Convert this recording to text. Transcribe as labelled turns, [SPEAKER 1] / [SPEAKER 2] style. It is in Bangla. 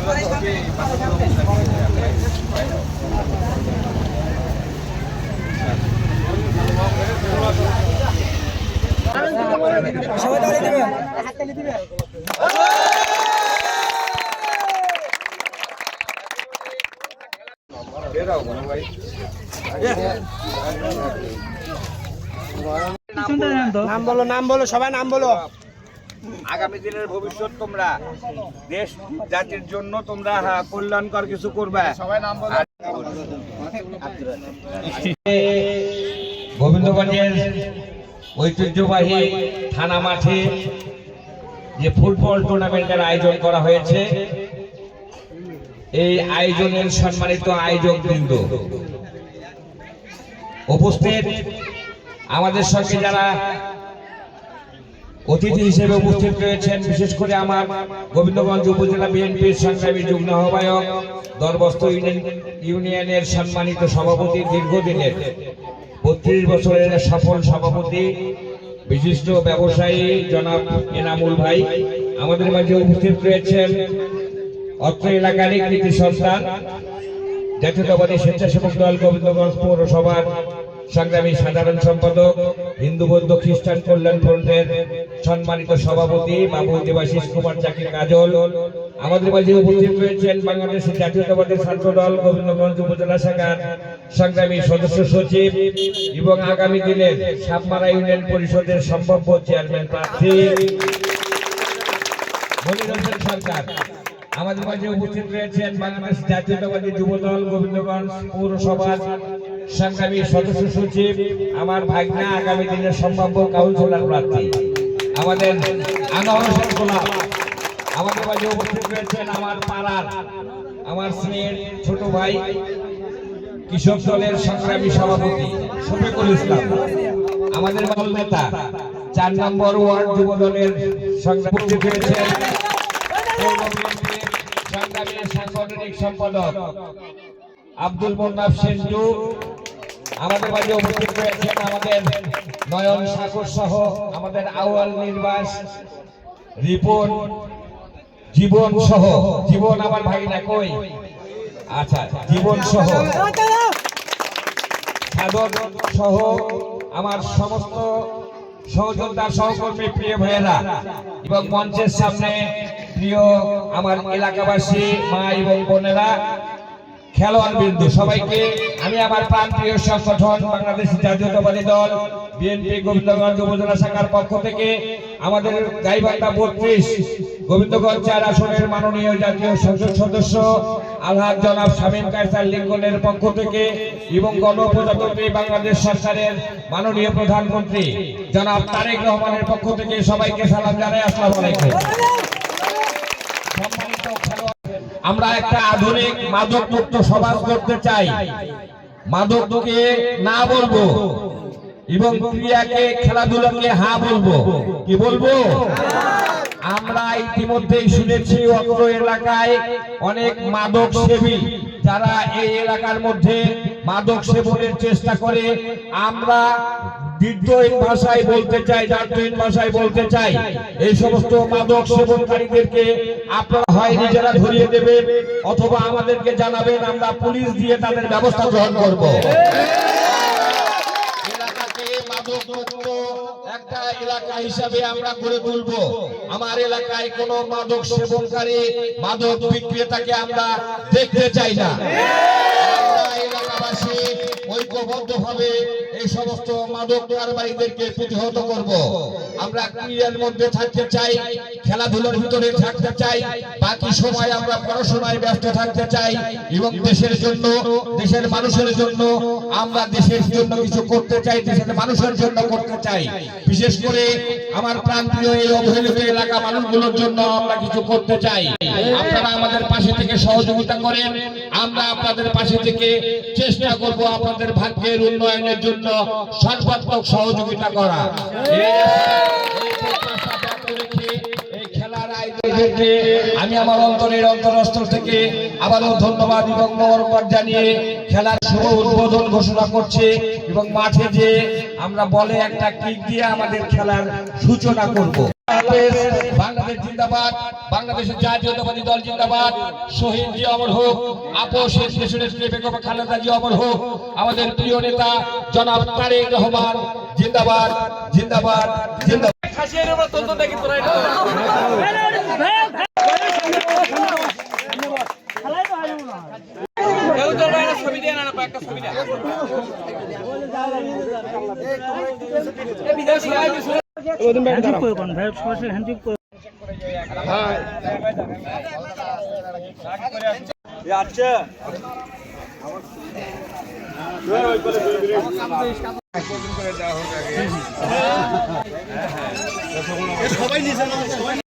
[SPEAKER 1] সবাই তালি দিবেন, হাততালি দিবেন। নাম বলো, নাম বলো, সবাই নাম বলো।
[SPEAKER 2] আগামী দিনের ভবিষ্যৎ তোমরা দেশ জাতির জন্য তোমরা কল্যাণকর কিছু করবে। সবাই নাম বলো। গোবিন্দগঞ্জের ঐতিহ্যবাহী থানা মাঠে যে ফুটবল টুর্নামেন্টের আয়োজন করা হয়েছে, এই আয়োজনের সম্মানিত আয়োজকবৃন্দ, উপস্থিত আমাদের সঙ্গে যারা অতিথি হিসেবে উপস্থিত রয়েছেন, বিশেষ করে আমার গোবিন্দগঞ্জ উপজেলা বিএনপির সংগ্রামী যুগ্ম আহ্বায়ক, দরবস্ত ইউনিয়নের সম্মানিত সভাপতি, দীর্ঘদিনের 32 বছরের সফল সভাপতি, বিশিষ্ট ব্যবসায়ী জনাব এনামুল ভাই, আমাদের মাঝে উপস্থিত রয়েছেন অত্র এলাকার কৃতি সন্তান, জাতীয়তাবাদী স্বেচ্ছাসেবক দল গোবিন্দগঞ্জ পৌরসভার সংগ্রামী সাধারণ সম্পাদক, হিন্দু বৌদ্ধ খ্রিস্টান কল্যাণ ফ্রন্টের সম্মানিত সভাপতি বাবু দেবাশিস কুমার চাকি কাজল, আমাদের মাঝে উপস্থিত রয়েছেন বাংলাদেশ জাতীয়তাবাদী ছাত্র দল গোবিন্দগঞ্জ উপজেলা শাখার সংগ্রামী সদস্য সচিব এবং আগামী দিনের সাপমারা ইউনিয়ন পরিষদের সম্ভাব্য চেয়ারম্যান প্রার্থী মনির হোসেন সরকার। আমাদের মাঝে উপস্থিত রয়েছেন বাংলাদেশ জাতীয়তাবাদী যুব দল গোবিন্দগঞ্জ পৌরসভার সংগ্রামী সদস্য সচিব, আমার ভাগ্না, আগামী দিনের সম্ভাব্য কাউন্সিলর প্রার্থী আমাদের আনোয়ার হোসেন গোলাপ। আমাদের মাঝে উপস্থিত রয়েছেন আমার পাড়ার, আমার স্নেহের ছোট ভাই, কৃষক দলের সংগ্রামী সভাপতি শফিকুল ইসলাম। আমাদের দল নেতা 4 নম্বর ওয়ার্ড যুব দলের সংগ্রামী রয়েছেন সংগ্রামী সাংগঠনিক সম্পাদক আব্দুল মোন্নাফ সেন্টু। আমাদের মাঝে উপস্থিত রয়েছেন আমাদের নয়ন সাগর সহ আমাদের আউয়াল নির্বাস, রিপন, জীবন সহ, জীবন আমার ভাগিনা কই, আচ্ছা, জীবন সহ, সাধন সহ আমার সমস্ত সহযোদ্ধা সহকর্মী, প্রিয় ভাইয়েরা এবং মঞ্চের সামনে প্রিয় আমার এলাকাবাসী মা এবং বোনেরা, খেলোয়াড় বিন্দু, সবাইকে আমি আমার প্রাণপ্রিয় সংগঠন বাংলাদেশ জাতীয়তাবাদী দল বিএনপি গোবিন্দগঞ্জ উপজেলা শাখার পক্ষ থেকে আমাদের গাইবান্ধা 32 গোবিন্দগঞ্জ 4 আসনের মাননীয় জাতীয় সংসদ সদস্য আলহাজ জনাব শামীম কায়সার লিঙ্কনের পক্ষ থেকে এবং গণপ্রজাতন্ত্রী বাংলাদেশ সরকারের মাননীয় প্রধানমন্ত্রী জনাব তারেক রহমানের পক্ষ থেকে সবাইকে সালাম জানাই। আসসালামু আলাইকুম। আমরা একটা আধুনিক মাদক মুক্ত সমাজ করতে চাই। মাদককে না বলবো এবং ক্রিয়াকে, খেলাধুলাকে হা বলবো। কি বলবো? আমরা ইতিমধ্যেই শুনেছি অত্র এলাকায় অনেক মাদক সেবী যারা এই এলাকার মধ্যে মাদক সেবনের চেষ্টা করে। আমরা বিদ্রোহী ভাষায় বলতে চাই, জাতীয় ভাষায় বলতে চাই, এই সমস্ত মাদক সেবনকারীদেরকে আপনারা হয় নিজেরা ধরিয়ে দেবেন অথবা আমাদেরকে জানাবেন, আমরা পুলিশ দিয়ে তাদের ব্যবস্থা গ্রহণ করব। এলাকাকে মাদক মুক্ত একটা এলাকা হিসাবে আমরা গড়ে তুলব। আমার এলাকায় কোনো মাদক সেবনকারী, মাদক বিক্রেতাকে আমরা দেখতে চাই না। এলাকাবাসী ঐক্যবদ্ধভাবে এই সমস্ত মাদক কারবারীদেরকে প্রতিহত করব। আমরা ক্রীড়ার মধ্যে থাকতে চাই, খেলাধুলার ভিতরে থাকতে চাই, বাকি সময় আমরা পড়াশোনায় ব্যস্ত থাকতে চাই এবং দেশের জন্য, দেশের মানুষের জন্য, আমরা দেশের জন্য কিছু করতে চাই, দেশের মানুষের জন্য করতে চাই। বিশেষ করে আমার প্রাণপ্রিয় এই অবহেলিত এলাকা মানুষগুলোর জন্য আমরা কিছু করতে চাই। আপনারা আমাদের পাশে থেকে সহযোগিতা করেন, আমরা আপনাদের পাশে থেকে চেষ্টা করব আপনাদের ভাগ্যের উন্নয়নের জন্য সর্বাত্মক সহযোগিতা করা। আমি আমার অন্তরের অন্তরস্থল থেকে আবারও ধন্যবাদ এবং মোবারকবাদ জানিয়ে খেলার শুভ উদ্বোধন ঘোষণা করছি এবং মাঠে যে আমরা বলে একটা কিক দিয়ে আমাদের খেলার সূচনা করব। বাংলাদেশ জিন্দাবাদ, বাংলাদেশের জাতীয়তাবাদী দল জিন্দাবাদ, শহীদ জি অমর হোক, আপোষের দেশের বেগম খালেদা জি অমর হোক, আমাদের প্রিয় নেতা জনাব তারেক রহমান জিন্দাবাদ জিন্দাবাদ জিন্দাবাদ।
[SPEAKER 1] সবাই নিচে